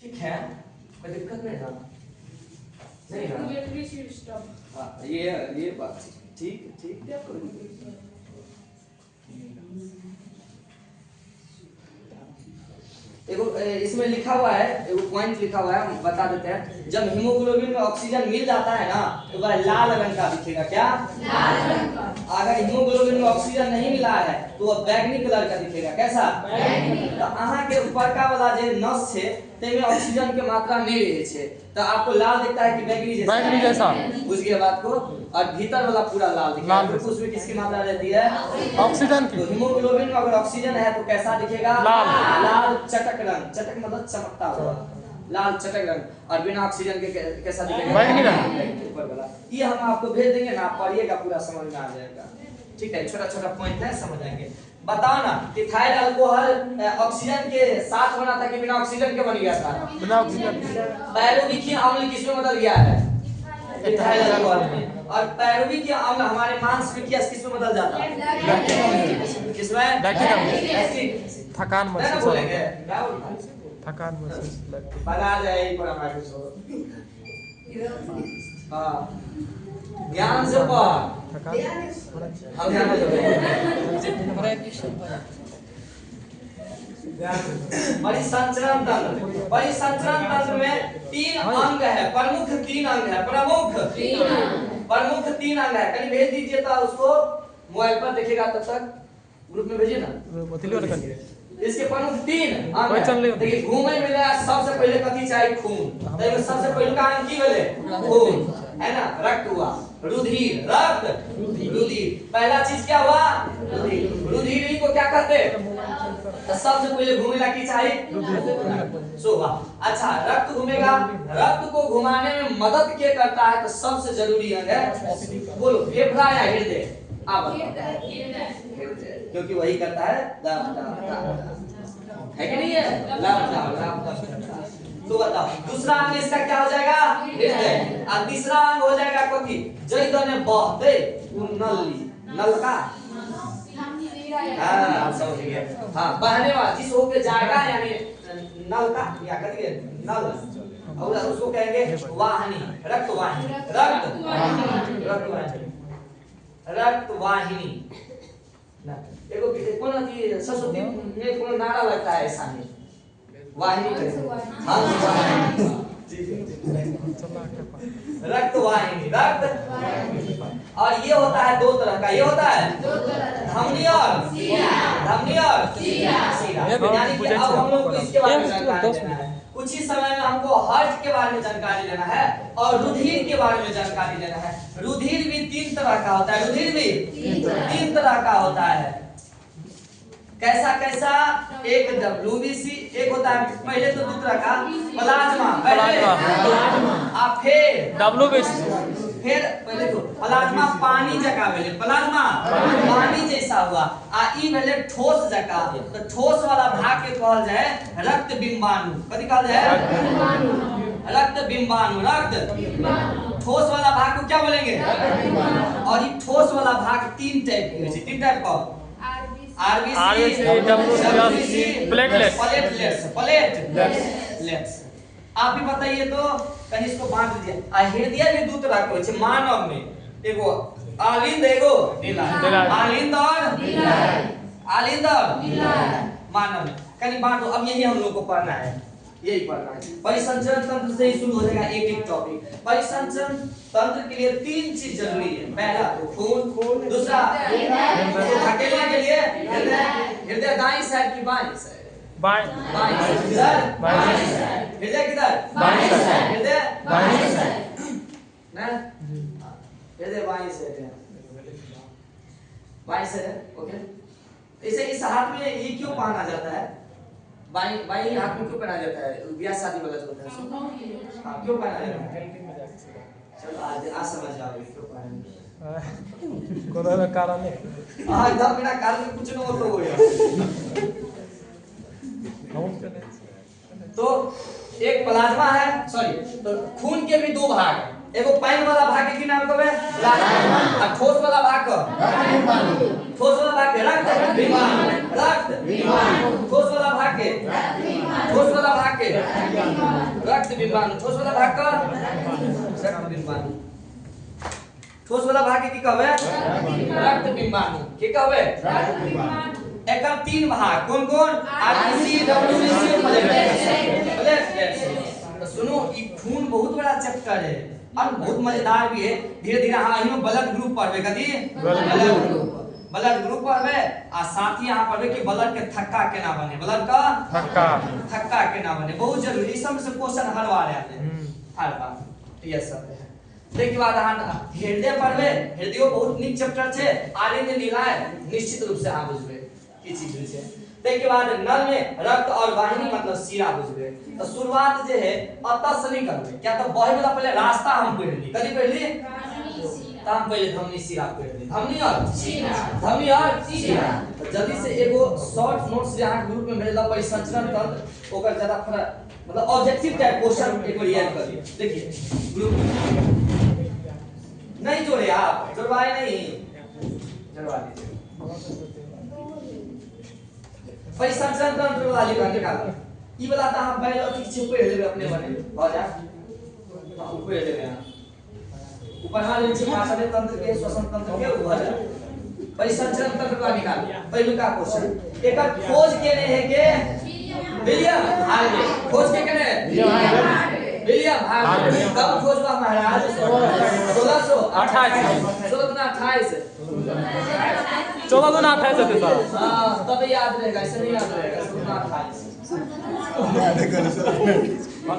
ठीक है, कोई दिक्कत नहीं ना, नहीं ना। हाँ ये बात ठीक ठीक क्या कोई एगो इसमें लिखा हुआ है, एगो पॉइंट लिखा हुआ है, हम बता देते हैं। जब हीमोग्लोबिन में ऑक्सीजन मिल जाता है ना तो वह लाल रंग का दिखेगा। क्या? लाल रंग का। अगर हीमोग्लोबिन में ऑक्सीजन नहीं मिला है तो वह बैंगनी कलर का दिखेगा। कैसा? बैंगनी। तो अहाँ के ऊपर का वाला जे नस है तेमे ऑक्सीजन के मात्रा नहीं रहे छे तो आपको लाल दिखता है कि बैंगनी जैसा? बैंगनी जैसा। बुझ गए बात को। और भीतर वाला पूरा लाल दिखेगा। तो उसमें किसकी मात्रा रहती है? ऑक्सीजन की। तो हीमोग्लोबिन में अगर ऑक्सीजन है तो कैसा दिखेगा? लाल चटक रंग। चटक मतलब चमकता हुआ, लाल चटक रंग। और बिना ऑक्सीजन के कैसा दिखेगा? बैंगनी रंग। ऊपर वाला ये हम आपको भेज देंगे ना, आप पढ़िएगा, पूरा समझ में आ जाएगा। ठीक है, छोटा छोटा पॉइंट है, समझ आएंगे। बताओ ना, इथाइल अल्कोहल ऑक्सीजन के साथ बना था कि बिना ऑक्सीजन के बन गया था? बिना ऑक्सीजन। पैरुविक अम्ल किसमें बदल गया है? इथाइल अल्कोहल में। और पैरुविक अम्ल हमारे मांसपेशियों किसमें बदल जाता है? किसमें? लैक्टिक। थकान महसूस बोलेंगे, क्या बोलते? थकान महसूस लगती, बना जाए पर हमारे को। हां, ज्ञान से पर हम ध्यान परिसंचरण तंत्र। परिसंचरण तंत्र में 3 अंग है, प्रमुख 3 अंग है, प्रमुख 3 अंग है। कहीं भेज दीजिए तो उसको मोबाइल पर देखेगा, तब तक ग्रुप में भेजिए ना। इसके प्रमुख 3 अंग है। देखिए, घूमे में सबसे पहले कथी चाहिए? खून। तो सबसे पहले का अंग की भेले? खून, है ना? रक्त हुआ, रुधिर, रक्त, रुधिर। पहला चीज क्या हुआ? रुधिर। रुधिर ही को क्या कहते हैं? तो सबसे पहले घूमेला की चाहिए? शोभा। अच्छा, रक्त घूमेगा। रक्त को घुमाने में मदद क्या करता है? तो सबसे जरूरी अंग है, बोलो, फेफड़ा या हृदय? आप बताओ। क्योंकि वही करता है है कि नहीं है? तो बताओ, दूसरा अंग इसका क्या हो जाएगा? हृदय। और तीसरा अंग हो जाएगा कथी? जैदने बहते नली, नल का, हाँ समझ गए। हाँ, बहने वाला जिस होके जाएगा, यानी नल का, या कथी है? नल। और उसको कहेंगे वाहिनी, रक्त वाहिनी, रक्त वाहिनी, रक्त वाहिनी ना। एगो कौन अथी सरस्वती में कौन नारा लगता है ऐसा नहीं, वाहिनी करेंगे। हाँ, रक्त वाहिनी, रक्त। और ये होता है 2 तरह का, ये होता है धमनी और शिरा। यानी कि अब हम लोग को इसके बारे में जानकारी लेना है। कुछ ही समय में हमको हार्ट के बारे में जानकारी लेना है और रुधिर के बारे में जानकारी लेना है। रुधिर भी 3 तरह का होता है, रुधिर भी 3 तरह का होता है। कैसा कैसा? एक WBC, एक होता है पहले तो 2 तरह का, प्लाज्मा, फिर WBC, फिर पहले तो प्लाज्मा पानी जका भेले, प्लाज्मा पानी जैसा हुआ। आ ई भेले ठोस जका। तो ठोस वाला भाग के कहल जाए रक्त बिंबाणु। कथि कहल जाए? रक्त बिंबाणु। रक्त ठोस वाला भाग को क्या बोलेंगे? और ये ठोस वाला भाग 3 टाइप के होय, 3 टाइप का, आरबीसी, डब्ल्यूबीसी, प्लेटलेट्स। आप भी बताइए तो, कहीं इसको बांट दीजिए। हृदय भी 2 तरह के होय छै मानव में, एगो आलिंद, एगो निलायक। आलिंद और मानव में कहीं बांट दो। अब यही हम लोग को पढ़ना है, यही पढ़ना है। परिसंचरण तंत्र से ही शुरू हो जाएगा एक एक टॉपिक। परिसंचरण तंत्र के लिए 3 चीज जरूरी है। पहला तो खून, दूसरा धकेलने के लिए हृदय दाईं साइड की बाईं साइड, बाईं साइड, हृदय किधर? बाईं साइड, हृदय बाईं साइड ना, हृदय बाईं साइड है, बाईं साइड है। ओके, इसे इस हाथ में ये क्यों पहना जाता है? बाईं हाथ में क्यों पहना जाता है? ब्याह शादी वाला जो होता है, हाँ, क्यों पहना जाता है? चलो आज समझ जाओगे क्यों पहना। कोई कारण नहीं, आज तक बिना कारण कुछ नहीं होता हो यार। तो एक प्लाज्मा है, सॉरी, तो खून के भी 2 भाग है। एगो पानी वाला भाग के नाम कबे? प्लाज्मा। और ठोस वाला भाग को ठोस वाला भाग के रक्त बिंबाणु, रक्त बिंबाणु। ठोस वाला भाग के ठोस वाला भाग के रक्त बिंबाणु, ठोस वाला भाग का रक्त बिंबाणु, ठोस वाला भाग के की कहबे रक्त बिंबाणु, की कहबे रक्त बिंबाणु। एकर तीन भाग कौन कौन, आरबीसी, डब्ल्यूबीसी और ब्लड वेसल। तो सुनो ई खून बहुत बड़ा चैप्टर है और बहुत मजेदार भी है। धीरे धीरे हाँ इनमें ब्लड ग्रुप पढ़बे, कथी ब्लड ग्रुप पढ़बे आ साथ ही यहाँ पढ़बे कि ब्लड के थक्का केना बने, ब्लड का थक्का केना बने, बहुत जरूरी। सब से क्वेश्चन हर बार आते हैं, हर बार ये सब है। देखिए बाद अहाँ हृदय पढ़बे, हृदय बहुत नीक चैप्टर छे, आगे में निलाय निश्चित रूप से अहाँ बुझबे की चीज छै। देखिए बाद नल में रक्त और वाहिनी मतलब शिरा बुझबे। तो शुरुआत जे है अतः से नहीं करबे, क्या तो बहे वाला पहले रास्ता हम पढ़ ली, कथी पढ़ ली तो हम पहले धमनी शिरा पढ़ ली, धमनी और शिरा, धमनी और शिरा। तो जल्दी से एगो शॉर्ट नोट्स जे अहाँ ग्रुप में भेजला परिसंचरण तंत्र ओकर ज्यादा मतलब ऑब्जेक्टिव टाइप क्वेश्चन एक बार याद कर लिए। देखिए ग्रुप नहीं जोड़े आप, जोड़वाए नहीं, जोड़वा दीजिए। परिसंचरण तंत्र वाला लिखा निकालो, ई वाला त हम बायोलॉजी के ऊपर लेबे अपने बने हो जा, ऊपर लेबे ऊपर हां नीचे भाषा तंत्र के श्वसन तंत्र के हो जा। परिसंचरण तंत्र का निकालो, पहले का क्वेश्चन एकर खोज केने है के विलियम हार्वे, खोज के केने विलियम हार्वे, कब खोज हुआ महाराज 1628, 1628 1428 होते सर। हां तब याद रहेगा, ऐसे नहीं याद रहेगा 1628।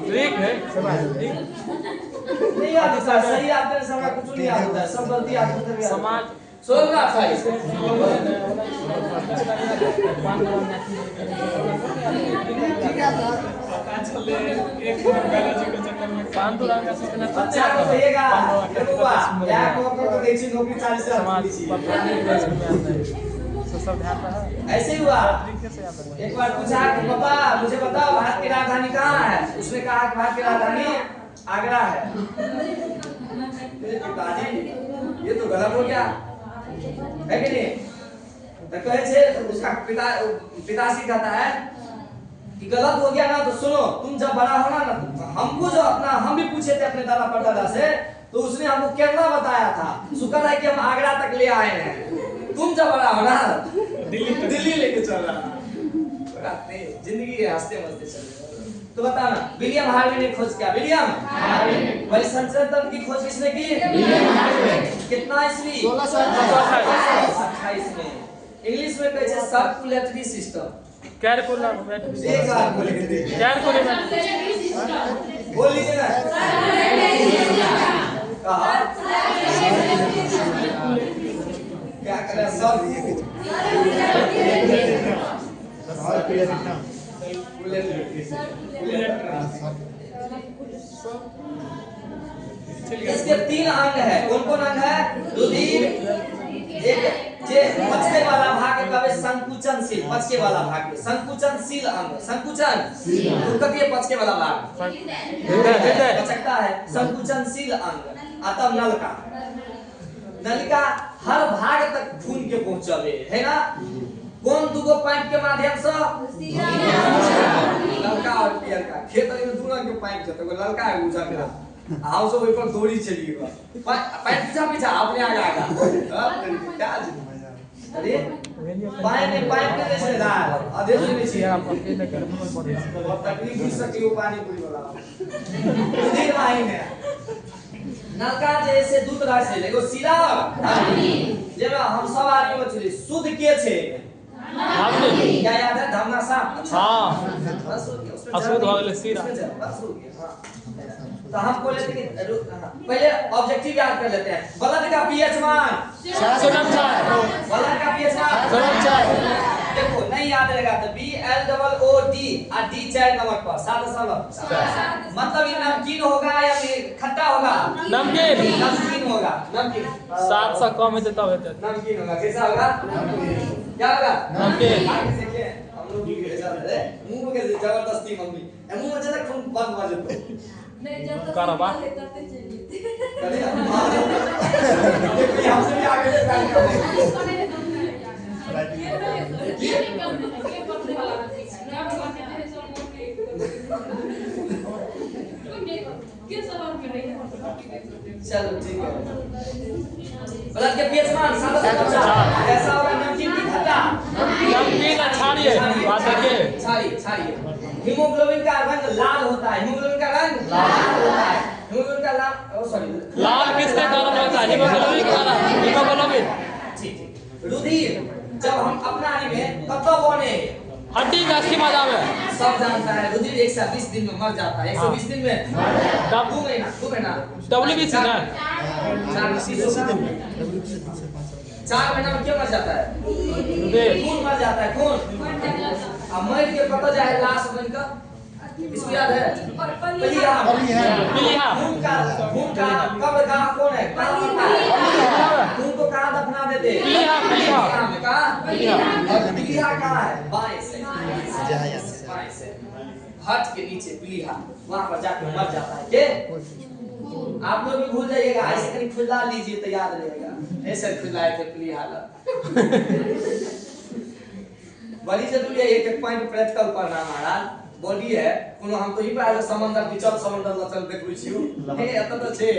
ठीक है नहीं याद है सर, सही याद करने से हमें कुछ नहीं याद होता है, सब गलती याद होता है। समाज 1628 एक बायोलॉजी के चक्कर में पांडुरंग का सीखना अच्छा तो कहिएगा देखो बा क्या को देखी नौकरी 40 से समाज सब ध्यान रहा ऐसे ही हुआ। तरीके से याद रहा। एक बार पूछा कि पापा मुझे बताओ भारत की राजधानी कहाँ है, उसने कहा कि भारत की राजधानी आगरा है। पिताजी ये तो गलत हो गया है कि नहीं, तो कहे छे उसका पिताजी कहता है कि गलत हो गया ना, तो सुनो तुम जब बड़ा होना ना, हमको जो अपना हम भी पूछे थे अपने दादा परदादा से, तो उसने हमको केरला बताया था, शुक्र है कि हम आगरा तक ले आए हैं। तुम जब बड़ा होना दिल्ली लेके चल रहा, जिंदगी है हंसते मस्ते चल। तो बताना विलियम हार्वे ने खोज किया, विलियम हार्वे। परिसंचरण तंत्र की खोज किसने की, विलियम हार्वे। कितना ईस्वी 1628 में। इंग्लिश में कहते हैं सर्कुलेटरी सिस्टम, कैलकुलेटर एक बार बोले बोल लीजिए ना, कहा क्या करें सब इसके 3 अंग है, कौन कौन अंग है, रुधिर, एक जे पचके वाला भाग कहबे संकुचनशील, पचके वाला भाग संकुचनशील अंग, संकुचनशील कहते पचके वाला भाग पचकता है, संकुचनशील अंग। आता नलिका, नलिका हर भाग तक खून के पहुंचावे है ना, कौन दुगो पाइप के माध्यम से, ललका और पियरका, खेत में दोनों के पाइप छै, तो ललका है उजर का, आओ सब ऊपर दौड़ी चलिएगा, पाइप पीछा पीछा अपने आगे आगा, क्या अरे पाइप के जैसे दार आधे से नीचे आप अकेले घर में पड़े और तकलीफ भी सकी वो पानी पूरी वाला रुधिर वाहिनी है। नलका जैसे दूध राज से एगो शिरा जेमे हम सब आदमी मछली शुद्ध के छे, क्या याद है, धमना साफ। हां बस हो गया, उसमें अशुद्ध हो गया शिरा, बस हो गया। हां तो हम बोले थे कि पहले ऑब्जेक्टिव याद कर लेते हैं। ब्लड का पीएच मान 7.4, ब्लड का पीएच मान 7.4, देखो नहीं याद रहेगा तो BLOOD और D 4 नंबर पर 7.7 मतलब ये नमकीन होगा या खट्टा होगा, नमकीन होगा, नमकीन 7 से कम है तब होता नमकीन होगा, कैसा होगा, क्या होगा, नमकीन। देखिए हम लोग भी कैसा है मुंह में कैसे जबरदस्ती मम्मी मुंह में ज्यादा खून बंद कर देते नहीं जब तक करवा करते चलिए कभी हमसे भी आगे से काम कर चलो ठीक है। ब्लड के पीएच मान 750 ऐसा होगा नमकीन की खट्टा नमकीन छाड़िए बात देखिए छाड़िए। हीमोग्लोबिन का रंग लाल होता है। हीमोग्लोबिन का रंग लाल होता है। हीमोग्लोबिन का लाल सॉरी लाल किसके कारण होता है? हीमोग्लोबिन के कारण। हीमोग्लोबिन ठीक। रुधिर जब हम अपनाने में कब बने? हड्डी का अस्थि मज्जा में। सब जानता है रुधिर 120 दिन में मर जाता है। 120 दिन में कब? 2 महीना WBC ना 4 महीना में क्यों मर जाता है? खून मर जाता है। खून अब मर के पता जाए लाश बनकर इसको याद है पलिया खून का कब्र कहाँ कौन है? कहाँ बनता है? खून को कहाँ दफना देते? पलिया में। कहाँ? पलिया कहाँ है? बाएं से हट के नीचे पलिया वहाँ पर जाके मर जाता है। के आप लोग भी भूल जाइएगा। ऐसे कहीं खुला लीजिए तो याद रहेगा। ऐसे खुलाए थे पलिया बड़ी जरूरी है। एक पॉइंट प्रैक्टिकल पढ़ना महाराज। बॉडी है कोनो हम तो ही पाए समंदर बिचल समंदर लचल देखबै छियो हे एत तो छे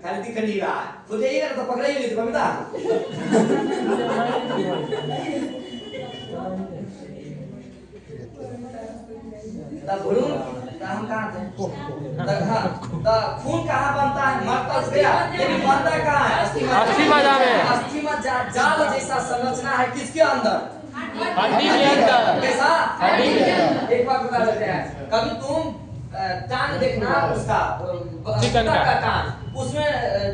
खाली दिख नहीं रहा है। खुद जाइएगा तो पकड़ाइए नहीं तो बता तब भूलूं हम कहां थे? खून कहां बनता है? मर्तल गया लेकिन बनता कहां है? अस्थि मज्जा में। अस्थि मज्जा जाल जैसा संरचना है किसके अंदर? हड्डी के अंदर। कैसा? हड्डी के अंदर। एक बात बता देते हैं। कभी तुम टांग देखना उसका चिकन का टांग उसमें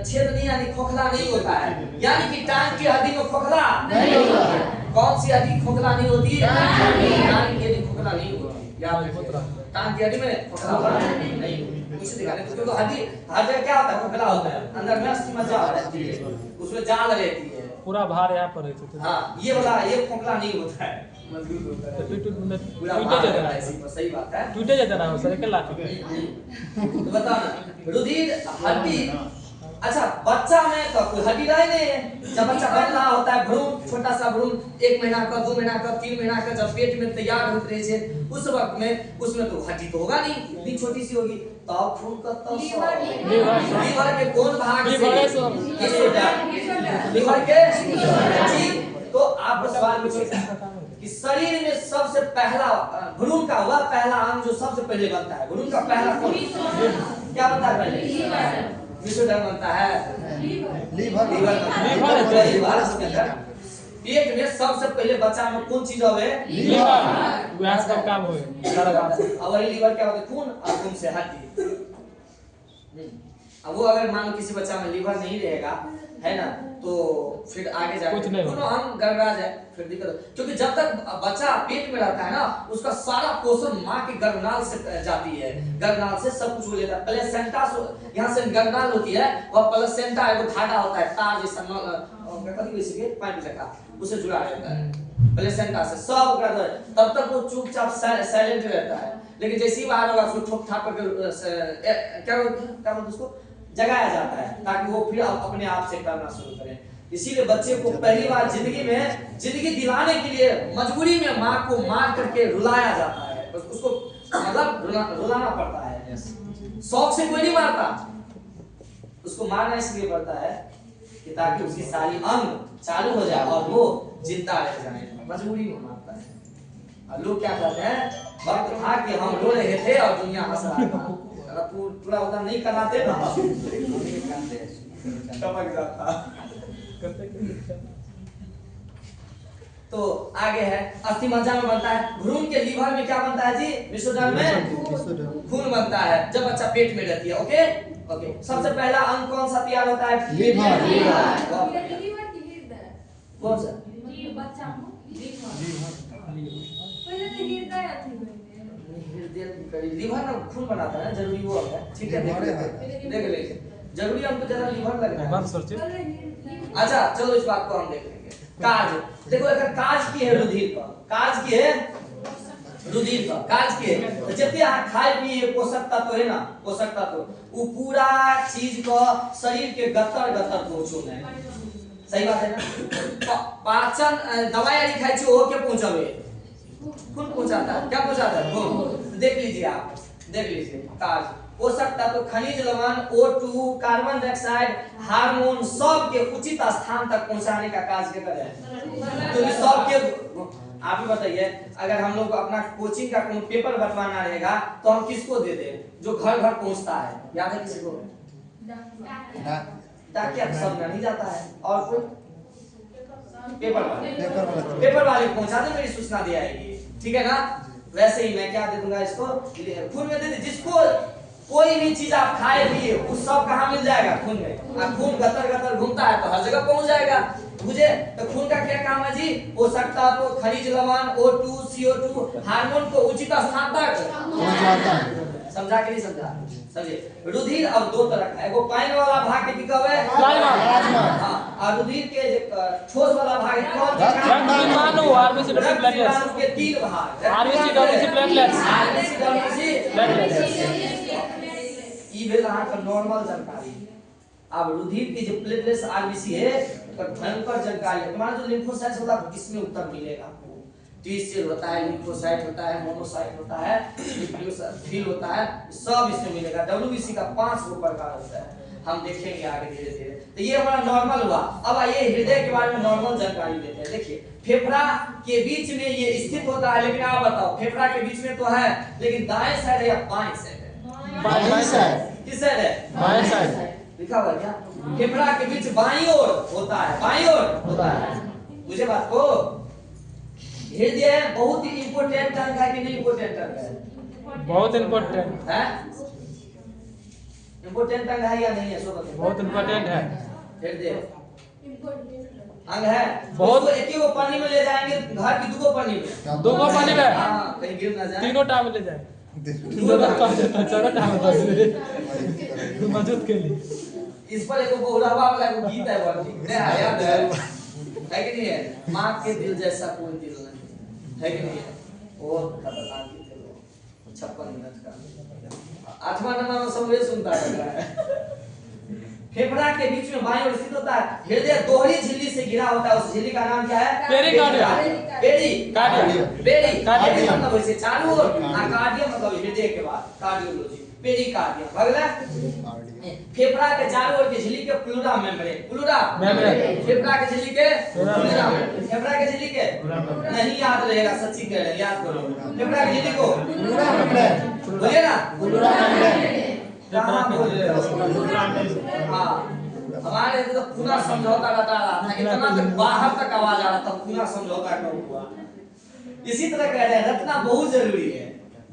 छेद नहीं यानी खोखला नहीं होता है। यानी कि टांग की हड्डी में खोखला नहीं होता है। कौन सी हड्डी खोखला नहीं होती है? टांग की हड्डी खोखला नहीं होती। याद रखिए टांग की हड्डी में खोखला नहीं उसे दिखाने क्योंकि हड्डी हर जगह क्या होता है? खोखला होता है। अंदर में अस्थि मज्जा रहती है उसमें जाल रहती है। पूरा भार यहाँ पर है। हाँ ये वाला ये खोखला नहीं होता है मजबूत होता है। पूरा भार रहता है। सही बात है। टूटे जाता है सर के लाख तो बताओ ना रुधिर हड्डी। अच्छा बच्चा में तो कोई हड्डी रहे नहीं। जब बच्चा बन रहा होता है भ्रूण छोटा सा भ्रूण 1 महीना का 2 महीना का 3 महीना का जब पेट में तैयार होते रहे छे उस वक्त में उसमें तो हड्डी तो होगा नहीं इतनी छोटी सी होगी। तो खून का तो लीवर के कौन भाग से? लीवर के जी। तो आप सवाल पूछिए कि शरीर में सबसे पहला भ्रूण का वह पहला अंग जो सबसे पहले बनता है। भ्रूण का पहला कौन क्या बनता है? पहले विशुद्धन बनता है। लीवर पेट में सबसे पहले बच्चा में कौन चीज होवे? लीवर। वह सब काम होए सारा काम से। और वही लीवर क्या होता है? खून और खून से हड्डी। अब वो अगर मान लो किसी बच्चा में लीवर नहीं रहेगा है ना तो फिर आगे जाके दोनों अंग गड़बड़ा जाए फिर दिक्कत। क्योंकि जब तक बच्चा पेट में रहता है ना उसका सारा पोषण माँ के गर्भनाल से जाती है। गर्भनाल से सब कुछ हो लेता है। प्लेसेंटा यहाँ से गर्भनाल होती है वह प्लेसेंटा एगो धागा होता है तार जैसा कभी वैसे के पाइप जैसा उसे जुड़ा रहता है प्लेसेंटा से सब तब तक वो चुपचाप साइलेंट रहता है। लेकिन जैसे ही बाहर होगा उसको ठोक ठाक करके क्या बोलते उसको जगाया जाता है ताकि वो फिर अपने आप से करना शुरू करें। इसीलिए बच्चे को पहली बार जिंदगी दिलाने के लिए मजबूरी में माँ को मार करके रुलाया जाता है। उसको मतलब रुलाना पड़ता है। शौक से कोई नहीं मारता उसको मारना इसलिए पड़ता है कि ताकि उसकी सारी अंग चालू हो जाए और वो जिंदा रह जाए। मजबूरी में मारता है। और लोग क्या कहते हैं वक्त था कि हम रो रहे थे और दुनिया हंस रहा था। पूरा होता नहीं कराते ना टपक जाता। तो आगे है अस्थि मज्जा में बनता है। भ्रूण के लीवर में क्या बनता है जी? विशुद्धन में खून बनता है जब बच्चा पेट में रहती है। Okay okay. सबसे पहला अंग कौन सा तैयार होता है? लीवर। कौन सा? लीवर ना खून बनाता है ना जरूरी वो है। ठीक है देख लेंगे जरूरी हमको ज्यादा लीवर लग रहा है। अच्छा चलो इस बात को हम देख लेंगे। काज देखो अगर काज की है रुधिर का काज की है रुधिर का काज की है तो जितने खाए पिए पोषक तत्व है ना पोषक तत्व वो पूरा चीज को शरीर के गतर गतर पहुंचोना है। सही बात है ना? पाचन दवाई खाई छी ओ के पहुंचावे खून पहुंचाता है। क्या पहुंचाता है? खून। देख लीजिए आप देख लीजिए कार्य पोषक तत्व खनिज लवण O2 कार्बन डाइऑक्साइड हार्मोन सब के उचित स्थान तक पहुंचाने का कार्य क्या है तो सब के आप ही बताइए अगर हम लोग अपना कोचिंग का कोई पेपर बंटवाना रहेगा तो हम किसको दे दें जो घर घर पहुंचता है याद है किसी को ताकि अब सब नहीं जाता है और कोई पेपर वाले पहुंचा दे मेरी सूचना दे आएगी ठीक है ना वैसे ही मैं क्या दे दूंगा इसको खून में दे दे जिसको कोई भी चीज आप खाए पिए उस सब कहाँ मिल जाएगा खून में अब खून गतर गतर घूमता है तो हर जगह पहुंच जाएगा मुझे तो खून का क्या काम है जी पोषक तत्व खनिज लवण O2 CO2 हार्मोन को उचित स्थान तक पहुंचाता है समझा कि नहीं समझा समझिए रुधिर अब दो तरह का एगो पानी वाला भाग के कब है प्लाज्मा हां और रुधिर के ठोस वाला भाग कौन मानो आरबीसी प्लेटलेट्स के तीन भाग आरबीसी डब्ल्यूसी प्लेटलेट्स ई भेल अहाँ का नॉर्मल जानकारी अब रुधिर की जो प्लेटलेट्स आरबीसी है तो भयंकर जानकारी है तुम्हारा जो लिम्फोसाइट्स होता है किसमें उत्तर मिलेगा आपको टी सेल होता है लिम्फोसाइट होता है मोनोसाइट होता है न्यूक्लियोफिल होता है सब इसमें मिलेगा डब्ल्यूबीसी का 5 गो प्रकार होता है हम देखेंगे आगे धीरे धीरे तो ये हमारा नॉर्मल हुआ अब आइए हृदय के बारे में नॉर्मल जानकारी लेते हैं देखिए फेफड़ा के बीच में ये स्थित होता है लेकिन आप बताओ फेफड़ा के बीच में तो है लेकिन दाएं साइड है या बाएं साइड है बाएं साइड किस साइड है बाएं साइड लिखा हुआ क्या फेफड़ा के बीच बाईं ओर होता है बाईं ओर होता है मुझे बात को हृदय बहुत ही इंपॉर्टेंट अंग है कि नहीं इंपॉर्टेंट अंग है बहुत इंपॉर्टेंट है इंपॉर्टेंट अंग है या नहीं है सो बताइए बहुत इंपॉर्टेंट है हृदय अंग है बहुत एक ही वो पानी में ले जाएंगे घर की दूगो पानी में दूगो पानी में हां कहीं गिर ना जाए तीनों टाइम ले जाए चारों टाइम मजबूत के लिए इस पर एक बहुरावा वाला एक गीत है बहुत ठीक है याद है कि नहीं है मां के दिल जैसा कोई दिल नहीं है कि नहीं है वो खतरनाक गीत है वो 56 मिनट का 8वां नंबर में सब ये सुनता है फेफड़ा के बीच में बाईं ओर स्थित होता है हृदय दोहरी झिल्ली से घिरा होता है उस झिल्ली का नाम क्या है पेरिकार्डियम पेरिकार्डियम मतलब वैसे चालू और कार्डियम मतलब हृदय के बाद कार्डियोलॉजी पेरिकार्डियम अगला फेफड़ा के चारों ओर की झिल्ली के प्लूरा मेम्ब्रेन फेफड़ा के झिल्ली के प्लूरा फेफड़ा के झिल्ली के नहीं याद रहेगा सच्ची कह रहे हैं याद करो फेफड़ा की झिल्ली को प्लूरा मेम्ब्रेन बोलिए ना प्लूरा मेम्ब्रेन कहां बोल रहे हो हां हमारे तो पूरा समझौता बता रहा था इतना तक बाहर तक आवाज आ रहा था पूरा समझौता कब हुआ इसी तरह कह रहे हैं रखना बहुत जरूरी है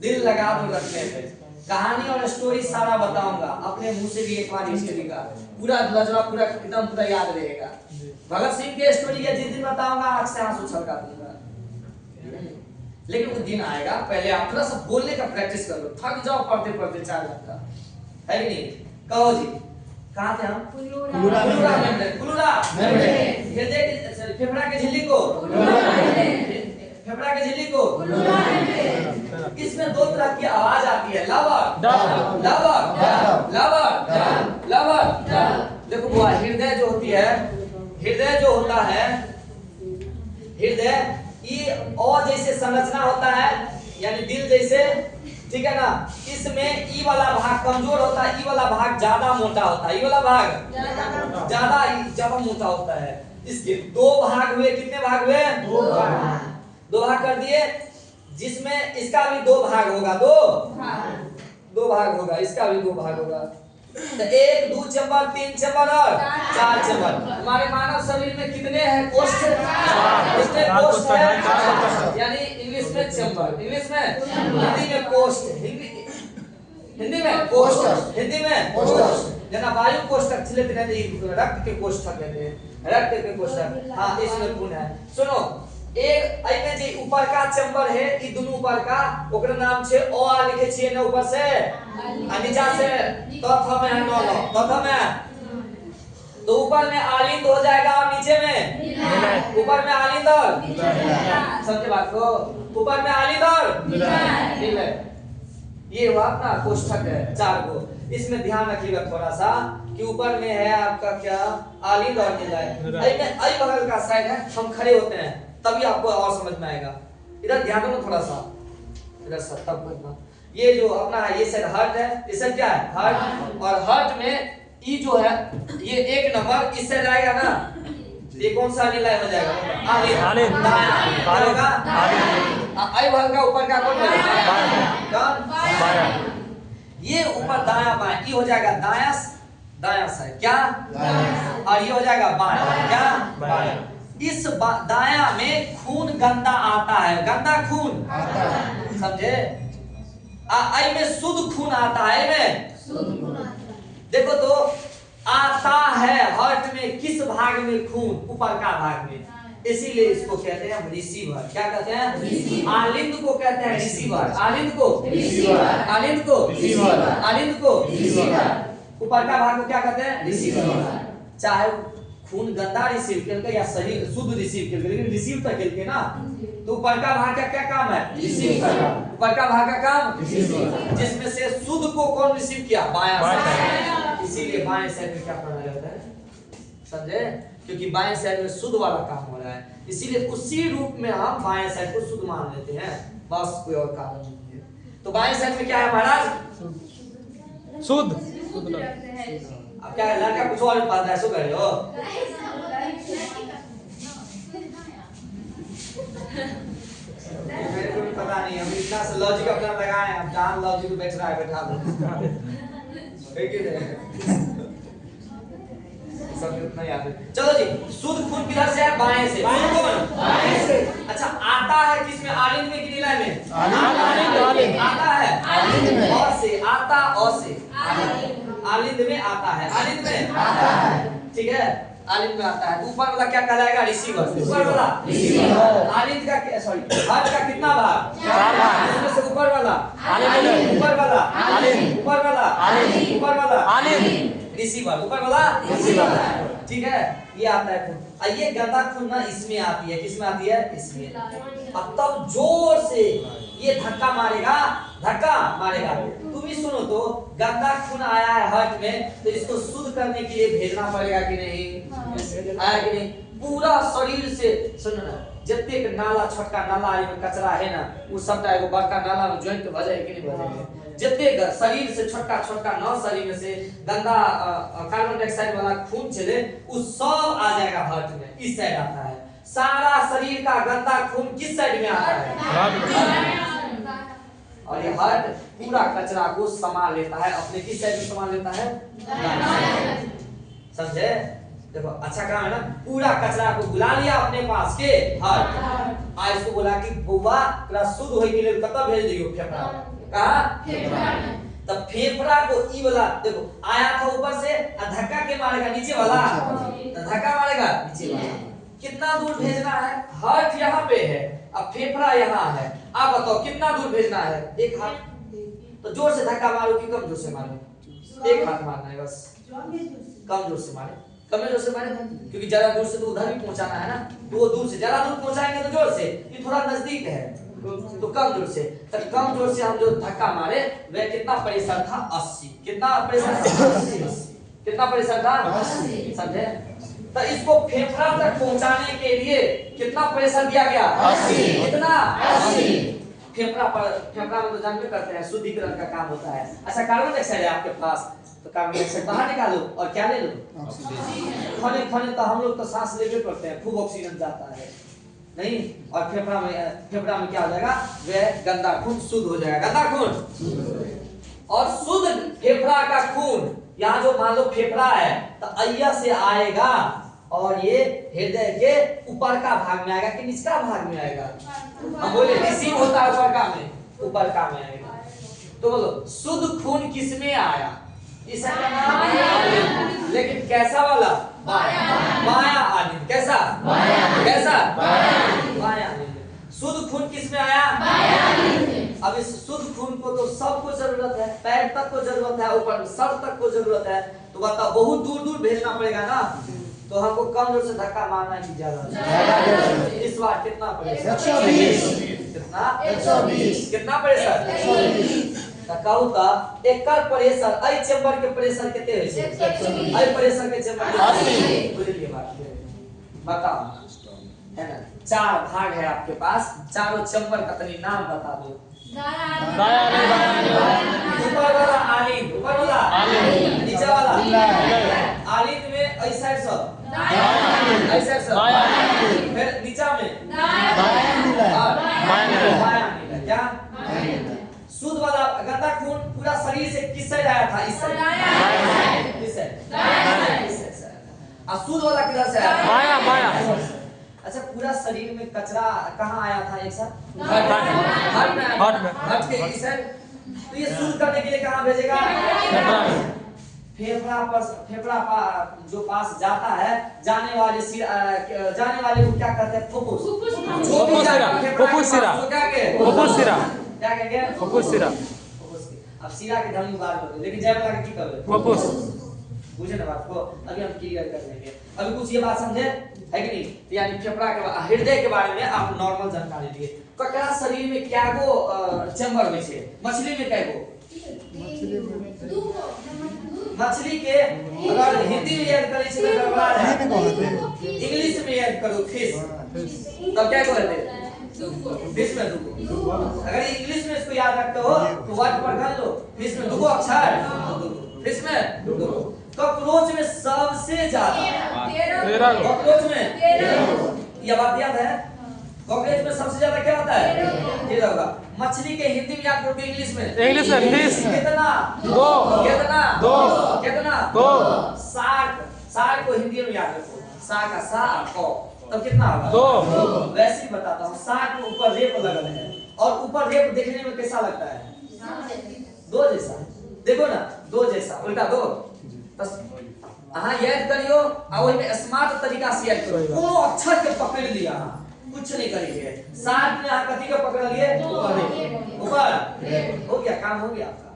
दिल लगा दो रखने पे कहानी और स्टोरी सारा बताऊंगा अपने मुंह से भी एक बार हिस्ट्री का पूरा लजवा पूरा एकदम पूरा याद रहेगा भगत सिंह के स्टोरी के जिस दिन बताऊंगा आंख से आंसू छलका दूंगा लेकिन वो दिन आएगा पहले आप थोड़ा सा बोलने का प्रैक्टिस करो थक जाओ पढ़ते पढ़ते 4 घंटा है कि नहीं कहो जी कहां थे हम प्लूरा मेम्ब्रेन हृदय की फेफड़ा की झिल्ली को फेफड़ा की झिल्ली को इसमें 2 तरह की आवाज आती है लवर देखो वो हृदय जो होती है हृदय जो होता है हृदय ये और जैसे संरचना होता है यानी दिल जैसे ठीक है ना इसमें ई वाला भाग कमजोर होता है ई वाला भाग ज्यादा मोटा होता है ई वाला भाग ज्यादा मोटा होता है इसके 2 भाग हुए कितने भाग हुए 2 भाग कर दिए जिसमें इसका भी 2 भाग होगा 2 भाग होगा इसका भी 2 भाग होगा तो 1 2 चैम्बर 3 चैम्बर और 4 चैम्बर हमारे मानव शरीर में कितने हैं कोष्ठ इसमें कोष्ठ है यानी इंग्लिश में चैम्बर इंग्लिश में हिंदी में कोष्ठ हिंदी में कोष्ठ हिंदी में कोष्ठ जना वायु कोष्ठक लेते रहते रक्त के कोष्ठक लेते हैं रक्त के कोष्ठक हां इसमें खून है सुनो एक एमे जे ऊपर का चैम्बर है ई दोनों ऊपर का ओकर नाम छे ओ आ लिखे छिए ने ऊपर से आ नीचा से तथ में है नो तथ में तो ऊपर में आलिंद हो जाएगा और नीचे में ऊपर में आलिंद और समझे बात को ऊपर में आलिंद और नीचे ये हुआ अपना कोष्ठक है 4 को इसमें ध्यान रखिएगा थोड़ा सा कि ऊपर में है आपका क्या आलिंद और निलय आई बगल का साइड है हम खड़े होते हैं तभी आपको और समझ में आएगा इधर ध्यान दो थोड़ा सा इधर सा तब करना ये जो अपना है, ये साइड हर्ट है, ये साइड क्या है हर्ट, और हर्ट में ई जो है ये 1 नंबर इस साइड आएगा ना, ये कौन सा निलय हो जाएगा आलिंद, दायां क्या होगा आई भाग का ऊपर का कौन बनेगा बायां, ये ऊपर दायां बायां ये हो जाएगा दायां दायां साइड क्या और ये हो जाएगा बायां क्या बायां। इस दायां में खून गंदा आता है, गंदा खून आता है, समझे? आई में शुद्ध खून आता है, में शुद्ध खून आता है। देखो तो आता है हर्ट में किस भाग में खून, ऊपर का भाग में, इसीलिए इसको कहते हैं रिसीवर। क्या कहते हैं? आलिंद को कहते हैं रिसीवर, आलिंद को रिसीवर, आलिंद को रिसीवर, आलिंद को रिसीवर, ऊपर का भाग को क्या कहते हैं रिसीवर। चाहे खून गंदा रिसीव करके या सही शुद्ध रिसीव करके, लेकिन रिसीव तक करके ना, तो ऊपर का भाग का क्या काम है रिसीव करना, ऊपर का भाग का काम रिसीव, जिसमें से शुद्ध को कौन रिसीव किया बायां साइड, इसीलिए बाएं साइड में क्या पढ़ा जाता है, समझे? क्योंकि बाएं साइड में शुद्ध वाला काम हो रहा है, इसीलिए उसी रूप में हम बाएं साइड को शुद्ध मान लेते हैं, बस कोई और कारण नहीं है। तो बाएं साइड में क्या है महाराज शुद्ध, अब क्या है लड़का कुछ और पढ़ रहा है, सो कह रहे हो मेरे को भी पता नहीं, हम इतना से लॉजिक अपना लगाए हैं, अब जहां लॉजिक बैठ रहा है बैठा दो, ठीक है सब उतना याद है। चलो जी, शुद्ध खून किधर से है बाएं से, बाएं से। अच्छा आता है किसमें आलिंद में कि निलय में? आलिंद आता है आलिंद में, और से आता, और से आलिंद में आता है, आलिंद में आता है, ठीक है आलिंद में आता है। ऊपर वाला क्या कहलाएगा रिसीवर, ऊपर वाला रिसीवर। आलिंद का सॉरी हर्ट का कितना भाग 4 भाग, इसमें से ऊपर वाला आलिंद, ऊपर वाला आलिंद, ऊपर वाला आलिंद, ऊपर वाला आलिंद, रिसीवर ऊपर वाला रिसीवर, ठीक है ये आता है खून। और ये गंदा खून ना इसमें आती है, किसमें आती है इसमें, अब तब जोर से ये धक्का मारेगा, धक्का मारेगा। तुम ही सुनो तो गंदा खून आया है हर्ट में, तो इसको शुद्ध करने के लिए भेजना पड़ेगा कि नहीं, आया कि नहीं? पूरा शरीर से सुनो ना, जितने नाला छोटका नाला में कचरा है ना, वो सबटा एगो बड़का नाला में ज्वाइंट बजे कि नहीं बजे, जितने शरीर से छोटका छोटका नौ शरीर में से गंदा कार्बन डाइऑक्साइड वाला खून चले, वो सब आ जाएगा हर्ट में, इस साइड आता है। सारा शरीर का गंदा खून किस साइड में आता है, और ये हार्ट पूरा कचरा को संभाल लेता है, अपने किस साइड में संभाल लेता है, समझे? देखो अच्छा काम है ना, पूरा कचरा को बुला लिया अपने पास के हार्ट, आज इसको बोला कि बुआ पूरा शुद्ध होई के लिए कतौ भेज दियो, फेफड़ा कहां फेफड़ा, तब फेफड़ा को ई वाला देखो आया था ऊपर से, धक्का के मारेगा नीचे वाला, धक्का मारेगा नीचे वाला, कितना दूर भेजना है, हार्ट यहाँ पे है, अब फेफड़ा यहाँ है, आप बताओ कितना दूर भेजना है, एक हाथ, तो जोर से धक्का मारो कि कम जोर से मारो, एक हाथ मारना है बस, कम जोर से मारे, कम जोर से मारे, क्योंकि ज्यादा दूर से तो उधर भी पहुंचाना है ना, तो वो दूर से ज्यादा दूर पहुंचाएंगे तो जोर से, ये थोड़ा नजदीक है तो कम जोर से, तो कम जोर से हम जो धक्का मारे वह कितना प्रेशर था 80, कितना प्रेशर था 80, कितना प्रेशर था 80, समझे? तो इसको फेफड़ा तक पहुंचाने के लिए कितना प्रेशर दिया गया 80, कितना 80। फेफड़ा में तो जानते करते हैं शुद्धिकरण का काम होता है। अच्छा कार्बन डाइऑक्साइड है आपके पास, तो कार्बन डाइऑक्साइड बाहर निकालो और क्या ले लो ऑक्सीजन, खाने तो हम लोग तो सांस लेके करते हैं, खूब ऑक्सीजन जाता है नहीं, और फेफड़ा में क्या हो जाएगा, वह गंदा खून शुद्ध हो जाएगा, गंदा खून, और शुद्ध फेफड़ा का खून यहाँ जो मान लो फेफड़ा है तो अय्या से आएगा और ये हृदय के ऊपर का भाग में आएगा कि निचला भाग में आएगा, हम बोले रिसीव होता है ऊपर का में, ऊपर का में आएगा। तो बोलो शुद्ध खून किस में आया, इस नाम, लेकिन कैसा वाला बायां आलिंद, कैसा कैसा बायां आलिंद। शुद्ध खून किस में आया बायां आलिंद। अब इस शुद्ध खून को तो सबको जरूरत है, पैर तक को जरूरत है, ऊपर सर तक को जरूरत है, तो बताओ बहुत दूर दूर भेजना पड़ेगा ना, तो हमको कम जोर से धक्का मारना है ज्यादा, इस बार कितना पड़ेगा 120, कितना 120, कितना प्रेशर कहू का एकर प्रेशर आई चेंबर के प्रेशर कितने होय छै, आई प्रेशर के चेंबर के 80, बुझलिए बात बताओ है ना। 4 भाग है आपके पास, चारों चेंबर का तनी नाम बता दो, दाया नहीं बाया नहीं ऊपर वाला आलिंद, ऊपर वाला आलिंद। नीचे वाला नीचे। आलिंद में ऐसा साइड सब दाया ऐसा सब बाया फिर नीचा में बाया नहीं बाया नहीं क्या शुद्ध वाला गंदा खून पूरा शरीर से किस साइड आया था? इस साइड। किस साइड? इस साइड से आया था। और शुद्ध वाला किधर से आया था? बाया बाया अच्छा पूरा शरीर में कचरा कहाँ आया था? एक साथ हार्ट में। हार्ट के इस साइड। तो ये शुद्ध करने के लिए कहाँ भेजेगा? फेफड़ा जो पास जाता है, जाने वाले को क्या कहते हैं? फुफ्फुस। जो भी जाता है फेफड़ा के पास, वो क्या कहेंगे? क्या कहेंगे? फुफ्फुस सिरा फुफ्फुस के। अब सिरा के ढंग बात होते, लेकिन जय वाला की करबे? फुफ्फुस। बुझे ना बात को? अभी हम क्लियर कर लेंगे। अभी कुछ ये बात समझे है कि नहीं? यानी फेफड़ा के हृदय के बारे में आप नॉर्मल जानकारी लिए। ककरा शरीर में क्या गो चेंबर में छे? मछली में कै गो? मछली के अगर हिंदी में याद करे छे त गड़बड़ा है। इंग्लिश में याद करो फिश। तब क्या कहते? फिश में दुगो। अगर इंग्लिश में इसको याद रखते हो तो वर्ड पर कर लो। फिश में दुगो अक्षर, फिश में दुगो। कॉकरोच में सबसे ज्यादा 13 कॉकरोच में ये बात याद है? कॉकरोच में सबसे ज्यादा क्या होता है? 13 होगा। मछली के हिंदी में याद करोगे इंग्लिश में? इंग्लिश में फिश कितना? 2 कितना? 2 कितना? 2 शार्क को हिंदी में याद रखो। सा का सा को तब कितना होगा? 2 वैसे ही बताता हूँ। शार्क में ऊपर रेप लगल है और ऊपर रेप देखने में कैसा लगता है? 2 जैसा। देखो ना 2 जैसा उल्टा 2। हाँ याद करियो और वही में स्मार्ट तरीका से याद करो। कोनो अक्षर के पकड़ लिया कुछ नहीं करेंगे। शार्क में आप कथी का पकड़ लिए? ऊपर हो गया, काम हो गया आपका।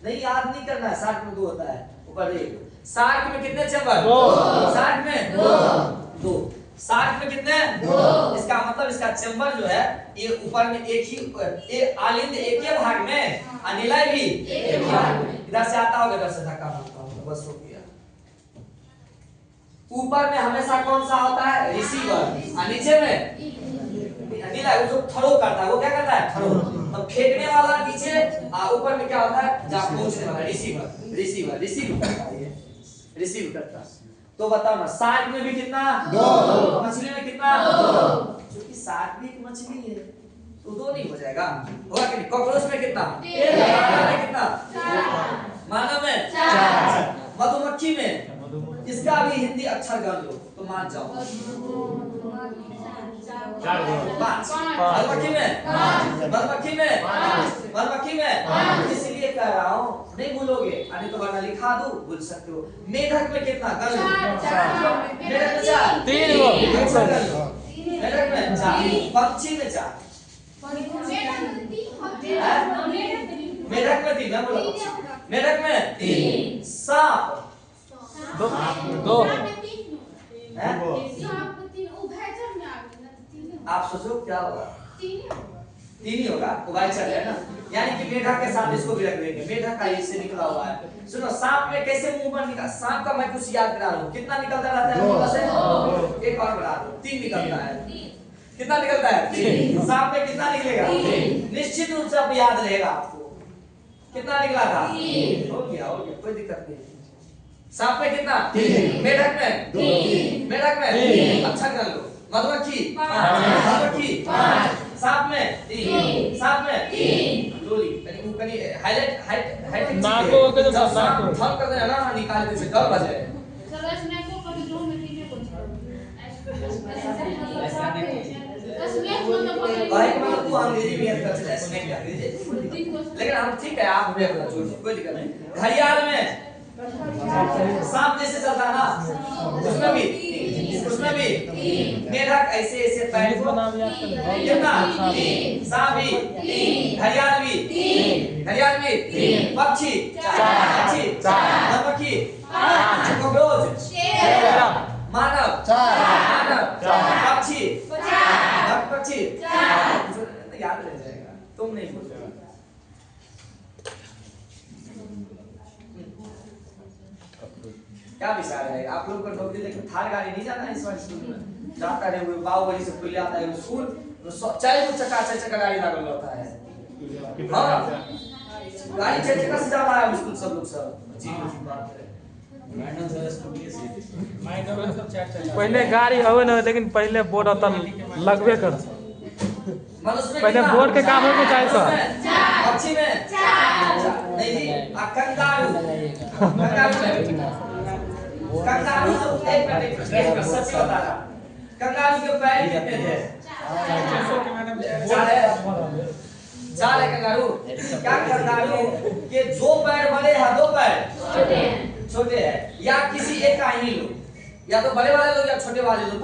नहीं याद नहीं करना है। शार्क में 2 होता है, ऊपर रेप। शार्क में कितने चेंबर? 2 शार्क में 2 शार्क में कितने? 2 इसका मतलब इसका चेंबर जो है ये ऊपर में एक ही आलिंद एक ही भाग में, अनिलय भी एक ही भाग में। इधर से आता होगा, इधर से धक्का मारता होगा, बस हो गया। ऊपर में हमेशा कौन सा होता है? रिसीवर। और नीचे में अनिलय उसको थ्रो करता है। वो क्या करता है? थ्रो। अब फेंकने वाला नीचे और ऊपर में क्या होता है? जहां पहुंचने वाला रिसीवर रिसीव करता है। ये रिसीव करता है। तो बताओ ना शार्क में भी कितना? 2 मछली में कितना? 2 क्योंकि शार्क भी एक मछली है तो 2 नहीं हो जाएगा, होगा कि नहीं? कॉकरोच में कितना? 13 में कितना? 4 मानव में 4 मधुमक्खी में इसका भी हिंदी अक्षर गण लो तो मान जाओ 5 मधुमक्खी में इसलिए कह रहा हूँ नहीं भूलोगे, नहीं तो वरना लिखा दो भूल सकते हो। मेढक में कितना? गण लो। मेढक में 4 मेढक में 4 पक्षी में 4 मेढक में 3 मैं बोला मेढक में 3 सांप 2 आप सोचो क्या होगा? 3 ही होगा। उभयचर है ना, यानी कि मेढक के साथ इसको भी रख देंगे। मेढक का इससे निकला हुआ है। सुनो सांप में कैसे मुंह पर निकला? सांप का मैं कुछ याद करा रहा हूँ। कितना निकलता रहता है मुंह से? एक और बढ़ा दो 3 निकलता है। कितना निकलता है? 3 सांप में कितना निकलेगा? निश्चित रूप से अब याद रहेगा आपको। कितना निकला था? 3 हो गया कोई दिक्कत नहीं। सांप में कितना? 3 मेढक में 2 मेढक में अच्छा कर लो। मधुमक्खी 5 सांप में 3 सांप में 3 डोली कनी हाईलाइट नाको के तो नाको हम कर देना ना निकाल दे से डर बजे भाई मतलब तू अंग्रेजी में याद कर चला स्नैक याद लेकिन हम ठीक है आप हमें अपना छोड़ कोई दिक्कत नहीं। घड़ियाल में सांप जैसे चलता है ना उसमें भी मेढक ऐसे ऐसे पैर को कितना? सांप भी घड़ियाल भी पक्षी मधुमक्खी कॉकरोच मानव पक्षी याद रह जाएगा, तुम नहीं भूल जाओगे। क्या विचार है आप लोग का? नौकरी लेकिन थार गाड़ी नहीं जाना है इस बार स्कूल में जाता है वो बाहुबली से खुल जाता है स्कूल 4 चक्का गाड़ी लागल होता है। हाँ गाड़ी 6 चक्का से ज्यादा है स्कूल सब लोग सब जी बात है मैडम सर स्कूटी से पहले गाड़ी हवे ना लेकिन पहले बोर्ड आता लगबे कर पहले बोर्ड के काम होके चाहिए था अच्छी में नहीं जी कंगारू कंगारू तो एक मिनट सच बता रहा कंगारू के पैर कितने थे चार है कंगारू क्या कंगारू के दो पैर बड़े हैं दो पैर छोटे हैं या किसी एक का ही लो या तो बड़े वाले लो या छोटे वाले लो